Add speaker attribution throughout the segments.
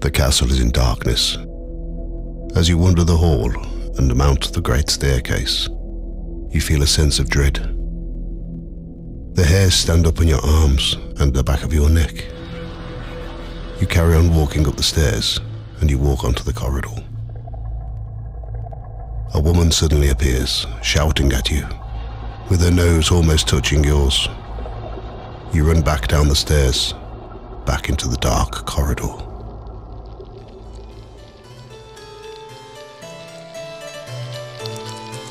Speaker 1: The castle is in darkness. As you wander the hall and mount the great staircase, you feel a sense of dread. The hairs stand up on your arms and the back of your neck. You carry on walking up the stairs and you walk onto the corridor. A woman suddenly appears, shouting at you, with her nose almost touching yours. You run back down the stairs, back into the dark corridor.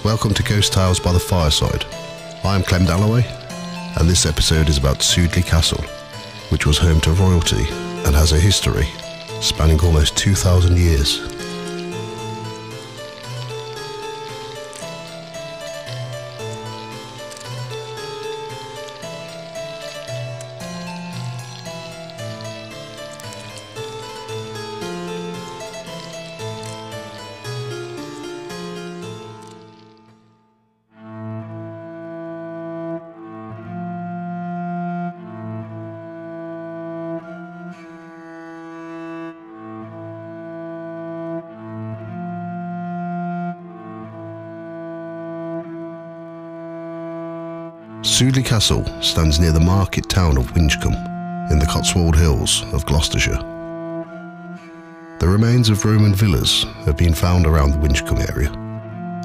Speaker 1: Welcome to Ghost Tales by the Fireside. I am Clem Dalloway, and this episode is about Sudeley Castle, which was home to royalty and has a history spanning almost 2,000 years. Sudeley Castle stands near the market town of Winchcombe in the Cotswold Hills of Gloucestershire. The remains of Roman villas have been found around the Winchcombe area,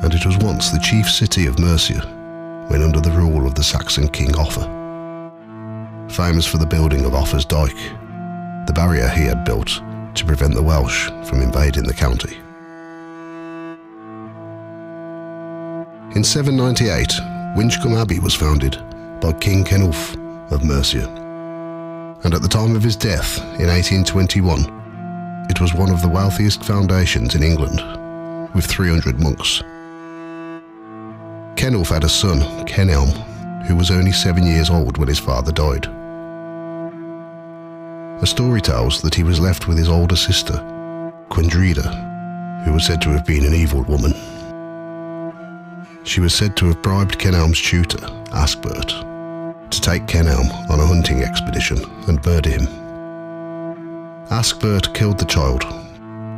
Speaker 1: and it was once the chief city of Mercia when under the rule of the Saxon king Offa. Famous for the building of Offa's Dyke, the barrier he had built to prevent the Welsh from invading the county. In 798, Winchcombe Abbey was founded by King Cenulf of Mercia, and at the time of his death in 1821, it was one of the wealthiest foundations in England, with 300 monks. Cenulf had a son, Kenelm, who was only 7 years old when his father died. A story tells that he was left with his older sister, Gwendrida, who was said to have been an evil woman. She was said to have bribed Kenelm's tutor, Askbert, to take Kenelm on a hunting expedition and murder him. Askbert killed the child.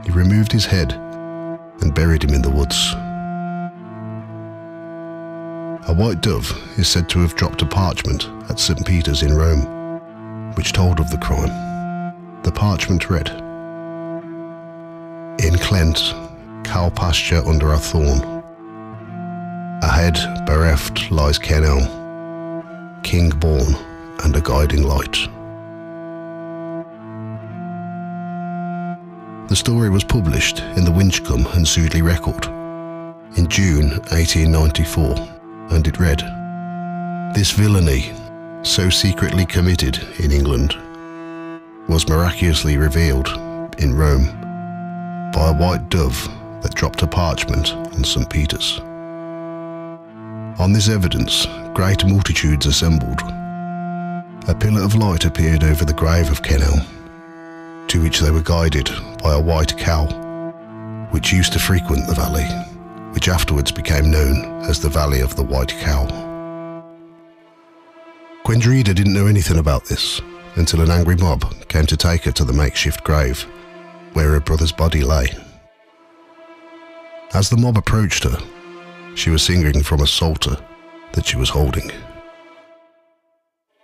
Speaker 1: He removed his head and buried him in the woods. A white dove is said to have dropped a parchment at St. Peter's in Rome, which told of the crime. The parchment read, "In Clent, cow pasture under a thorn. Ahead, bereft, lies Kenelm, king born and a guiding light." The story was published in the Winchcombe and Sudeley Record in June 1894, and it read, "This villainy, so secretly committed in England, was miraculously revealed in Rome by a white dove that dropped a parchment on St. Peter's. On this evidence, great multitudes assembled. A pillar of light appeared over the grave of Kenelm, to which they were guided by a white cow, which used to frequent the valley, which afterwards became known as the Valley of the White Cow." Gwendrida didn't know anything about this until an angry mob came to take her to the makeshift grave, where her brother's body lay. As the mob approached her, she was singing from a psalter that she was holding.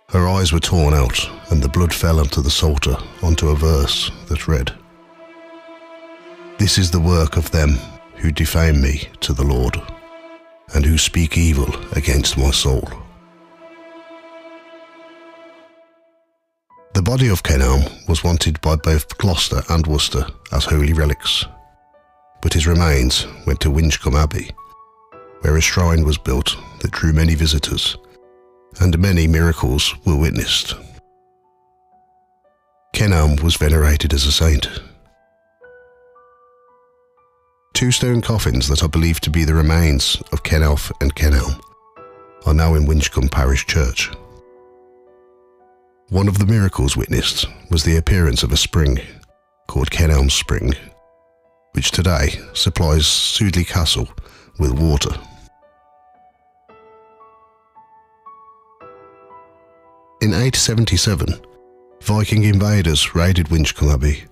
Speaker 1: Her eyes were torn out, and the blood fell onto the psalter onto a verse that read, "This is the work of them who defame me to the Lord, and who speak evil against my soul." The body of Kenelm was wanted by both Gloucester and Worcester as holy relics, but his remains went to Winchcombe Abbey, where a shrine was built that drew many visitors, and many miracles were witnessed. Kenelm was venerated as a saint. 2 stone coffins that are believed to be the remains of Cenulf and Kenelm are now in Winchcombe Parish Church. One of the miracles witnessed was the appearance of a spring called Kenelm Spring, which today supplies Sudeley Castle with water. In 877, Viking invaders raided Winchcombe Abbey,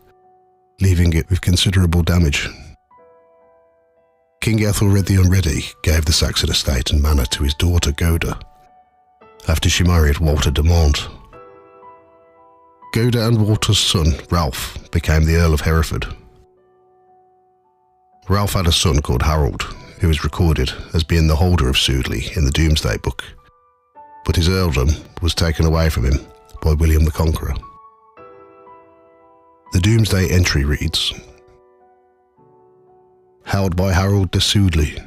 Speaker 1: leaving it with considerable damage. King Ethelred the Unready gave the Saxon estate and manor to his daughter Goda, after she married Walter de Mont. Goda and Walter's son, Ralph, became the Earl of Hereford. Ralph had a son called Harold, who is recorded as being the holder of Sudeley in the Domesday Book, but his earldom was taken away from him by William the Conqueror. The Domesday entry reads, held by Harold de Sudeley,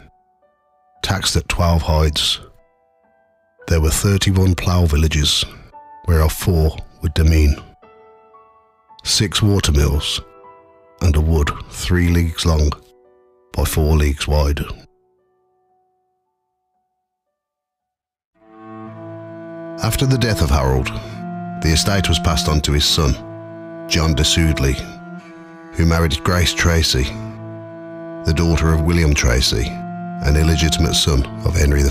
Speaker 1: taxed at 12 hides. There were 31 plough villages, whereof 4 were demesne, 6 water mills, and a wood 3 leagues long by 4 leagues wide. After the death of Harold, the estate was passed on to his son, John de Sudeley, who married Grace Tracy, the daughter of William Tracy, an illegitimate son of Henry I.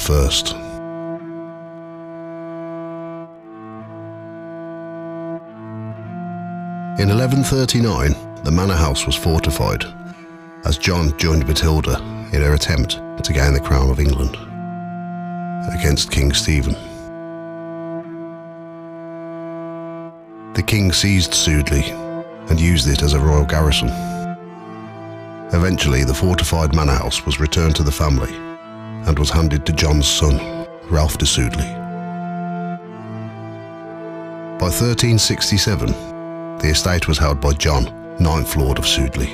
Speaker 1: In 1139, the manor house was fortified, as John joined Matilda in her attempt to gain the crown of England against King Stephen. The king seized Sudeley and used it as a royal garrison. Eventually, the fortified manor house was returned to the family and was handed to John's son, Ralph de Sudeley. By 1367, the estate was held by John, 9th Lord of Sudeley,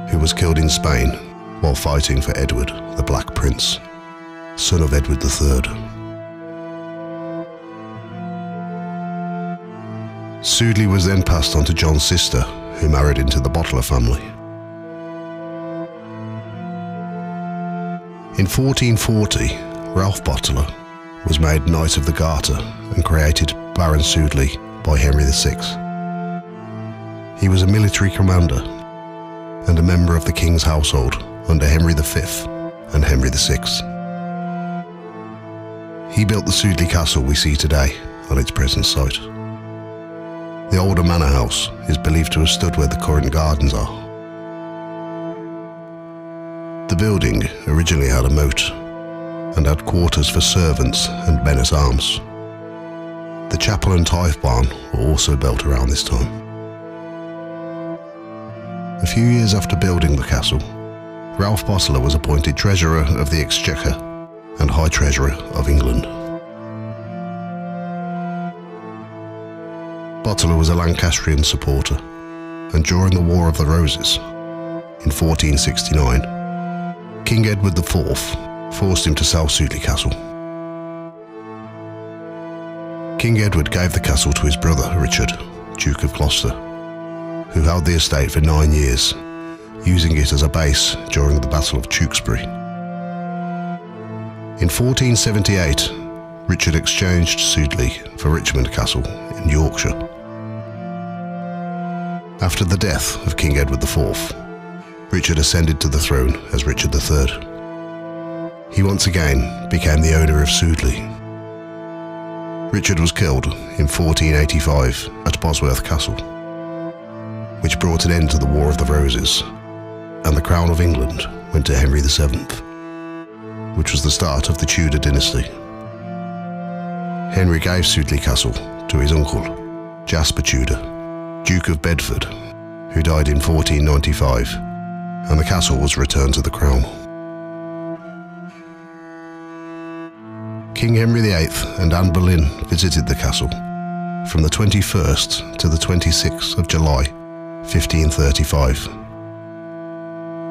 Speaker 1: who was killed in Spain while fighting for Edward, the Black Prince, son of Edward III. Sudeley was then passed on to John's sister, who married into the Boteler family. In 1440, Ralph Boteler was made Knight of the Garter and created Baron Sudeley by Henry VI. He was a military commander and a member of the king's household under Henry V and Henry VI. He built the Sudeley Castle we see today on its present site. The older manor house is believed to have stood where the current gardens are. The building originally had a moat and had quarters for servants and men-at-arms. The chapel and tithe barn were also built around this time. A few years after building the castle, Ralph Boteler was appointed Treasurer of the Exchequer and High Treasurer of England. Boteler was a Lancastrian supporter, and during the War of the Roses, in 1469, King Edward IV forced him to sell Sudeley Castle. King Edward gave the castle to his brother Richard, Duke of Gloucester, who held the estate for 9 years, using it as a base during the Battle of Tewkesbury. In 1478, Richard exchanged Sudeley for Richmond Castle in Yorkshire. After the death of King Edward IV, Richard ascended to the throne as Richard III. He once again became the owner of Sudeley. Richard was killed in 1485 at Bosworth Castle, which brought an end to the War of the Roses, and the crown of England went to Henry VII, which was the start of the Tudor dynasty. Henry gave Sudeley Castle to his uncle, Jasper Tudor, Duke of Bedford, who died in 1495, and the castle was returned to the crown. King Henry VIII and Anne Boleyn visited the castle from the 21st to the 26th of July, 1535.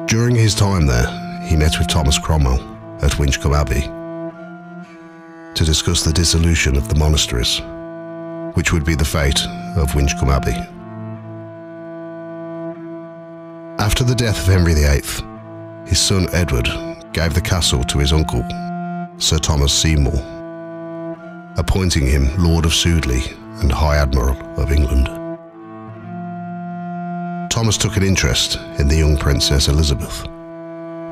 Speaker 1: During his time there, he met with Thomas Cromwell at Winchcombe Abbey to discuss the dissolution of the monasteries, which would be the fate of Winchcombe Abbey. After the death of Henry VIII, his son Edward gave the castle to his uncle, Sir Thomas Seymour, appointing him Lord of Sudeley and High Admiral of England. Thomas took an interest in the young Princess Elizabeth,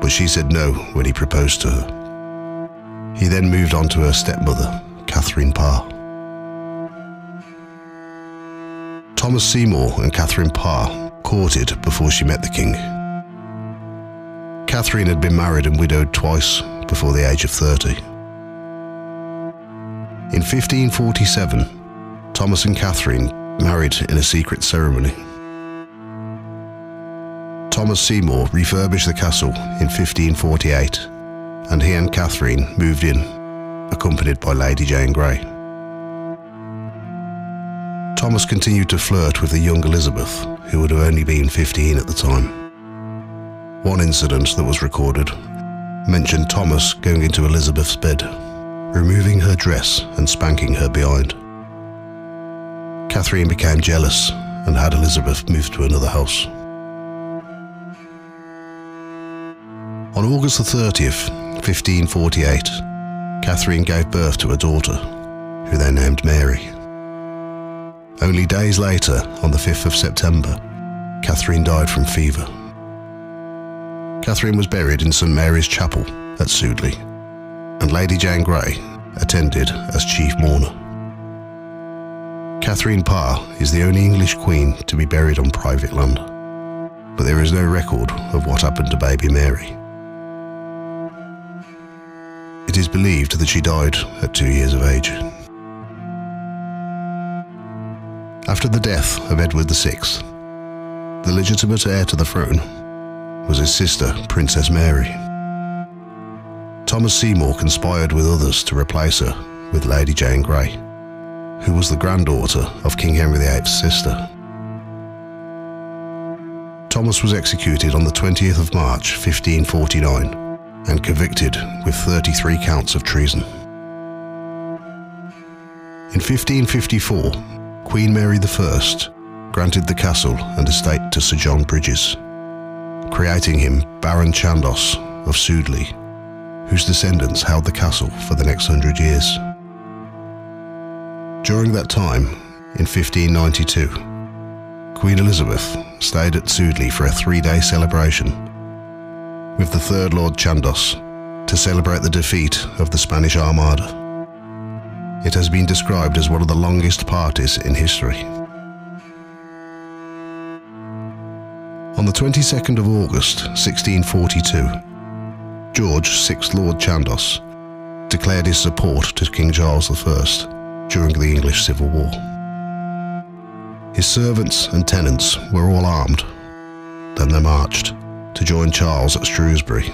Speaker 1: but she said no when he proposed to her. He then moved on to her stepmother, Catherine Parr. Thomas Seymour and Catherine Parr courted before she met the king. Catherine had been married and widowed twice before the age of 30. In 1547, Thomas and Catherine married in a secret ceremony. Thomas Seymour refurbished the castle in 1548, and he and Catherine moved in, accompanied by Lady Jane Grey. Thomas continued to flirt with the young Elizabeth, who would have only been 15 at the time. One incident that was recorded mentioned Thomas going into Elizabeth's bed, removing her dress and spanking her behind. Catherine became jealous and had Elizabeth moved to another house. On August the 30th, 1548, Catherine gave birth to a daughter, who they named Mary. Only days later, on the 5th of September, Catherine died from fever. Catherine was buried in St Mary's Chapel at Sudeley, and Lady Jane Grey attended as chief mourner. Catherine Parr is the only English queen to be buried on private land, but there is no record of what happened to baby Mary. It is believed that she died at 2 years of age. After the death of Edward VI, the legitimate heir to the throne was his sister, Princess Mary. Thomas Seymour conspired with others to replace her with Lady Jane Grey, who was the granddaughter of King Henry VIII's sister. Thomas was executed on the 20th of March, 1549, and convicted with 33 counts of treason. In 1554, Queen Mary I granted the castle and estate to Sir John Bridges, creating him Baron Chandos of Sudeley, whose descendants held the castle for the next 100 years. During that time, in 1592, Queen Elizabeth stayed at Sudeley for a 3-day celebration with the third Lord Chandos to celebrate the defeat of the Spanish Armada. It has been described as one of the longest parties in history. On the 22nd of August, 1642, George, 6th Lord Chandos, declared his support to King Charles I during the English Civil War. His servants and tenants were all armed. Then they marched to join Charles at Shrewsbury,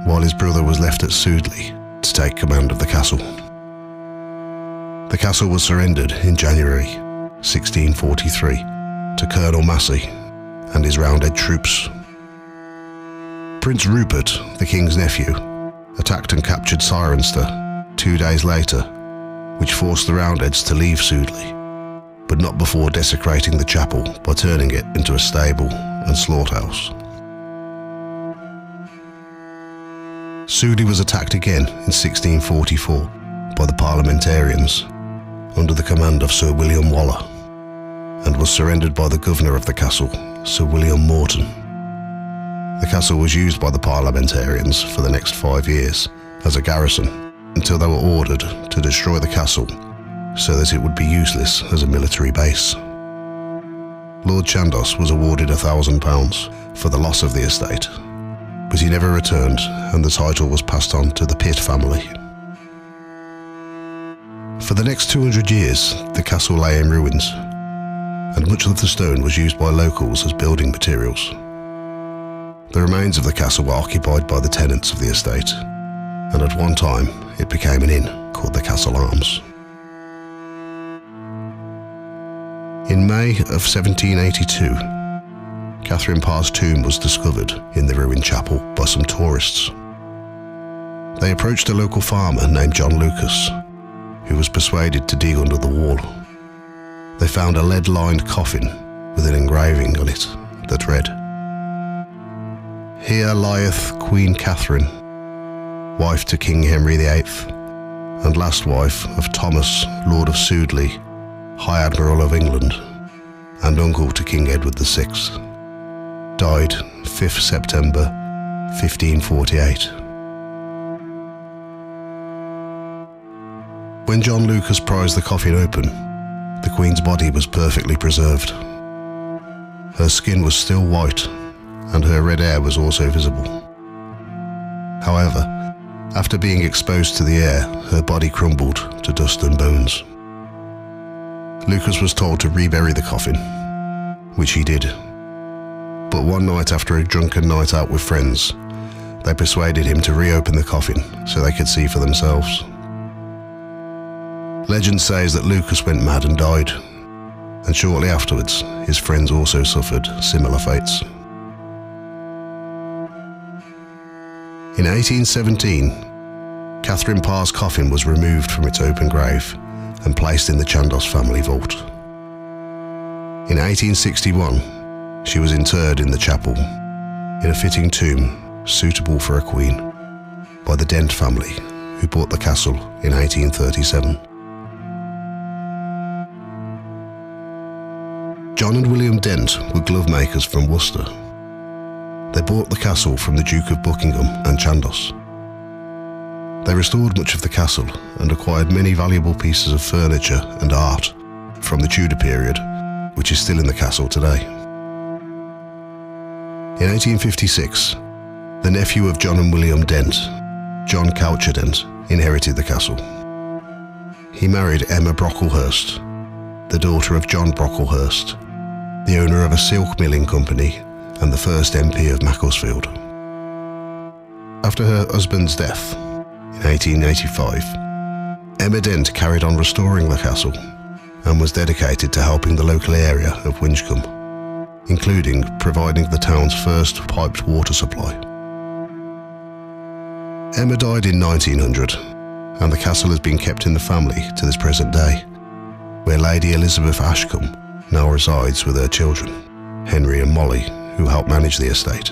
Speaker 1: while his brother was left at Sudeley to take command of the castle. The castle was surrendered in January 1643 to Colonel Massey and his Roundhead troops. Prince Rupert, the king's nephew, attacked and captured Cirencester 2 days later, which forced the Roundheads to leave Sudeley, but not before desecrating the chapel by turning it into a stable and slaughterhouse. Sudeley was attacked again in 1644 by the Parliamentarians under the command of Sir William Waller, and was surrendered by the governor of the castle, Sir William Morton. The castle was used by the Parliamentarians for the next 5 years as a garrison until they were ordered to destroy the castle so that it would be useless as a military base. Lord Chandos was awarded £1,000 for the loss of the estate, but he never returned, and the title was passed on to the Pitt family. For the next 200 years, the castle lay in ruins, and much of the stone was used by locals as building materials. The remains of the castle were occupied by the tenants of the estate, and at one time it became an inn called the Castle Arms. In May of 1782, Catherine Parr's tomb was discovered in the ruined chapel by some tourists. They approached a local farmer named John Lucas, who was persuaded to dig under the wall. They found a lead-lined coffin with an engraving on it that read, "Here lieth Queen Catherine, wife to King Henry VIII, and last wife of Thomas, Lord of Sudeley, High Admiral of England, and uncle to King Edward VI. Died 5th September 1548. When John Lucas prized the coffin open, the Queen's body was perfectly preserved. Her skin was still white, and her red hair was also visible. However, after being exposed to the air, her body crumbled to dust and bones. Lucas was told to rebury the coffin, which he did. But one night after a drunken night out with friends, they persuaded him to reopen the coffin so they could see for themselves. Legend says that Lucas went mad and died, and shortly afterwards, his friends also suffered similar fates. In 1817, Catherine Parr's coffin was removed from its open grave and placed in the Chandos family vault. In 1861, she was interred in the chapel, in a fitting tomb suitable for a queen, by the Dent family, who bought the castle in 1837. John and William Dent were glove makers from Worcester. They bought the castle from the Duke of Buckingham and Chandos. They restored much of the castle and acquired many valuable pieces of furniture and art from the Tudor period, which is still in the castle today. In 1856, the nephew of John and William Dent, John Coucher Dent, inherited the castle. He married Emma Brocklehurst, the daughter of John Brocklehurst, the owner of a silk milling company and the first MP of Macclesfield. After her husband's death in 1885, Emma Dent carried on restoring the castle and was dedicated to helping the local area of Winchcombe, including providing the town's first piped water supply. Emma died in 1900, and the castle has been kept in the family to this present day, where Lady Elizabeth Ashcombe now resides with her children, Henry and Molly, who help manage the estate.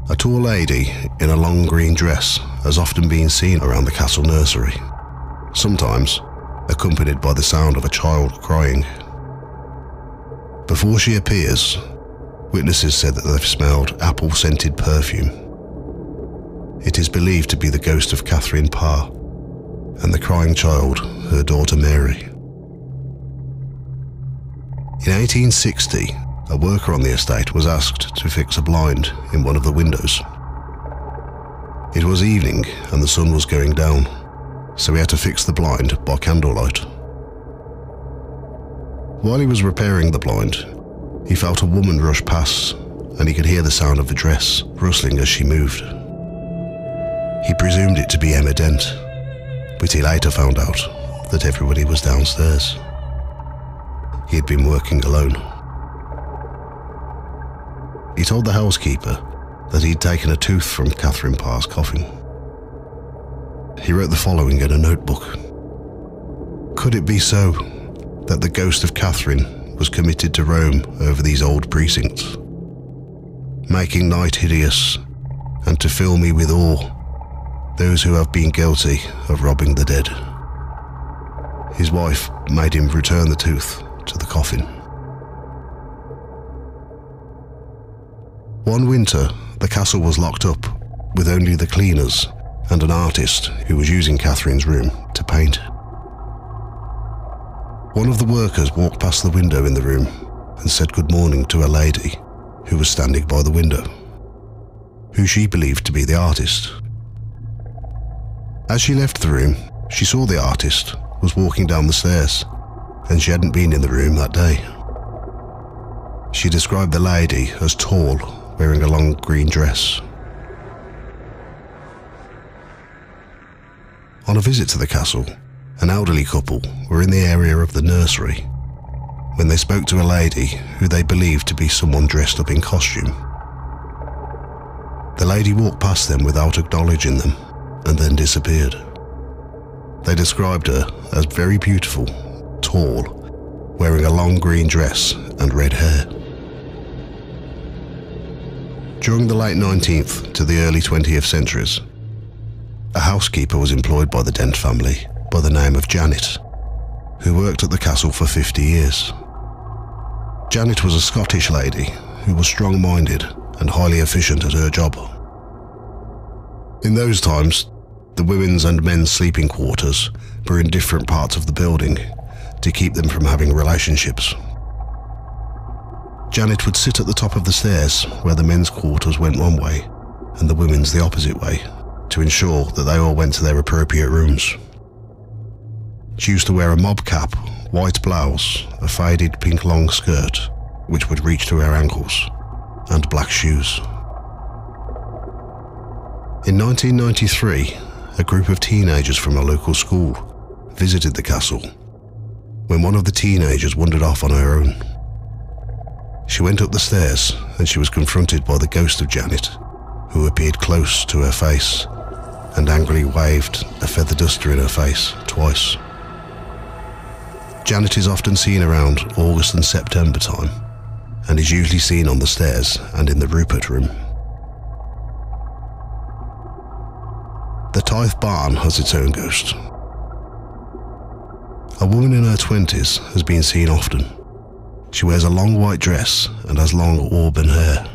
Speaker 1: A tall lady in a long green dress has often been seen around the castle nursery, sometimes accompanied by the sound of a child crying. Before she appears, witnesses said that they've smelled apple-scented perfume. It is believed to be the ghost of Catherine Parr and the crying child, her daughter Mary. In 1860, a worker on the estate was asked to fix a blind in one of the windows. It was evening and the sun was going down, so he had to fix the blind by candlelight. While he was repairing the blind, he felt a woman rush past, and he could hear the sound of the dress rustling as she moved. He presumed it to be Emma Dent, but he later found out that everybody was downstairs. He had been working alone. He told the housekeeper that he'd taken a tooth from Catherine Parr's coffin. He wrote the following in a notebook. Could it be so that the ghost of Catherine was committed to roam over these old precincts, making night hideous, and to fill me with awe those who have been guilty of robbing the dead? His wife made him return the tooth to the coffin. One winter, the castle was locked up with only the cleaners and an artist who was using Catherine's room to paint. One of the workers walked past the window in the room and said good morning to a lady who was standing by the window, who she believed to be the artist. As she left the room, she saw the artist was walking down the stairs, and she hadn't been in the room that day. She described the lady as tall, wearing a long green dress. On a visit to the castle, an elderly couple were in the area of the nursery when they spoke to a lady who they believed to be someone dressed up in costume. The lady walked past them without acknowledging them and then disappeared. They described her as very beautiful, tall, wearing a long green dress and red hair. During the late 19th to the early 20th centuries, a housekeeper was employed by the Dent family by the name of Janet, who worked at the castle for 50 years. Janet was a Scottish lady who was strong-minded and highly efficient at her job. In those times, the women's and men's sleeping quarters were in different parts of the building to keep them from having relationships. Janet would sit at the top of the stairs where the men's quarters went one way and the women's the opposite way to ensure that they all went to their appropriate rooms. She used to wear a mob cap, white blouse, a faded pink long skirt, which would reach to her ankles, and black shoes. In 1993, a group of teenagers from a local school visited the castle when one of the teenagers wandered off on her own. She went up the stairs and she was confronted by the ghost of Janet, who appeared close to her face and angrily waved a feather duster in her face twice. Janet is often seen around August and September time and is usually seen on the stairs and in the Rupert room. The Tithe Barn has its own ghost. A woman in her 20s has been seen often. She wears a long white dress and has long auburn hair.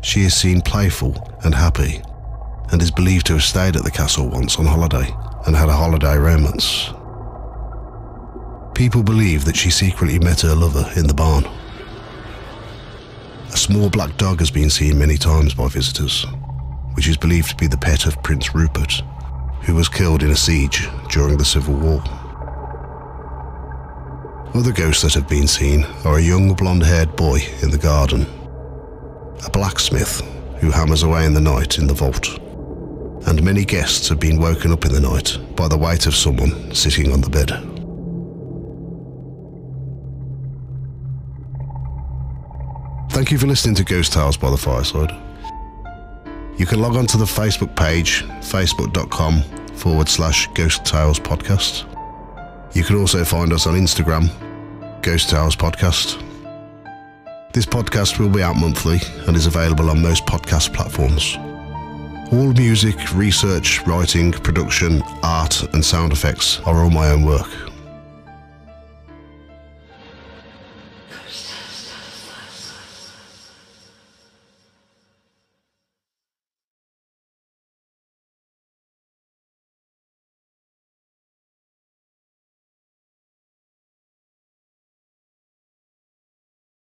Speaker 1: She is seen playful and happy and is believed to have stayed at the castle once on holiday and had a holiday romance. People believe that she secretly met her lover in the barn. A small black dog has been seen many times by visitors, which is believed to be the pet of Prince Rupert, who was killed in a siege during the Civil War. Other ghosts that have been seen are a young blonde-haired boy in the garden, a blacksmith who hammers away in the night in the vault, and many guests have been woken up in the night by the weight of someone sitting on the bed. Thank you for listening to Ghost Tales by the Fireside. You can log on to the Facebook page, facebook.com/Ghost Tales Podcast. You can also find us on Instagram, Ghost Tales Podcast. This podcast will be out monthly and is available on most podcast platforms. All music, research, writing, production, art and sound effects are all my own work.